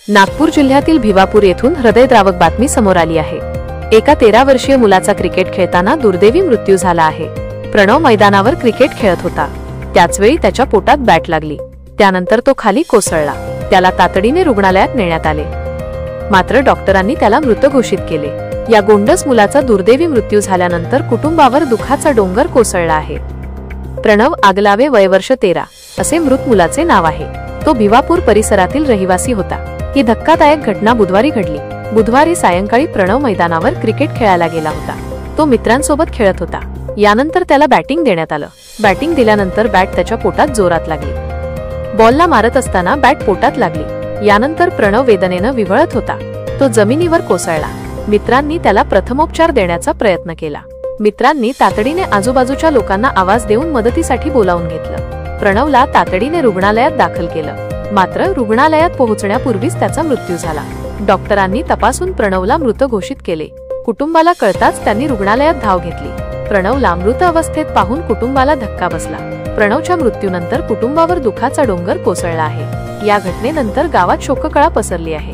नागपूर जिल्ह्यातील भिवापूर येथून हृदयद्रावक बातमी समोर आली आहे। एका 13 वर्षीय मुलाचा क्रिकेट खेळताना दुर्दैवी मृत्यू झाला आहे। प्रणव मैदानावर क्रिकेट खेळत होता। त्याचवेळी त्याच्या पोटात बॅट लागली। त्यानंतर तो खाली कोसळला। त्याला तातडीने रुग्णालयात नेण्यात आले, मात्र डॉक्टरांनी त्याला मृत घोषित केले। या गोंडस मुलाचा दुर्दैवी मृत्यू झाल्यानंतर कुटुंबावर दुःखाचा डोंगर कोसळला आहे। प्रणव आगलावे, वय वर्ष 13 असे मृत मुलाचे नाव आहे। तो भिवापूर परिसरातील रहिवासी होता। ही धक्कादायक घटना बुधवारी घडली। बुधवारी सायंकाळी प्रणव मैदानावर क्रिकेट खेळायला गेला होता। तो मित्रांसोबत खेळत होता। यानंतर त्याला बॅटिंग देण्यात आलं। बॅटिंग दिल्यानंतर बॅट त्याच्या पोटात जोरात लागली। बॉलला मारत असताना बॅट पोटात लागली। यानंतर प्रणव वेदनेने विव्हळत होता। तो जमिनीवर कोसळला। मित्रांनी त्याला प्रथमोपचार देण्याचा प्रयत्न केला। मित्रांनी तातडीने आजूबाजूच्या लोकांना आवाज देऊन मदतीसाठी बोलावून घेतलं। प्रणवला तातडीने रुग्णालयात दाखल केलं, मात्र रुग्णालयात पोहोचण्यापूर्वीच त्याचा मृत्यू झाला। डॉक्टरांनी तपासून प्रणवला मृत घोषित केले। कुटुंबाला कळताच त्यांनी रुग्णालयात धाव घेतली। प्रणवला मृत अवस्थेत पाहून कुटुंबाला धक्का बसला। प्रणवच्या मृत्यूनंतर कुटुंबावर दुःखाचा डोंगर कोसळला आहे। या घटनेनंतर गावात शोककळा पसरली आहे।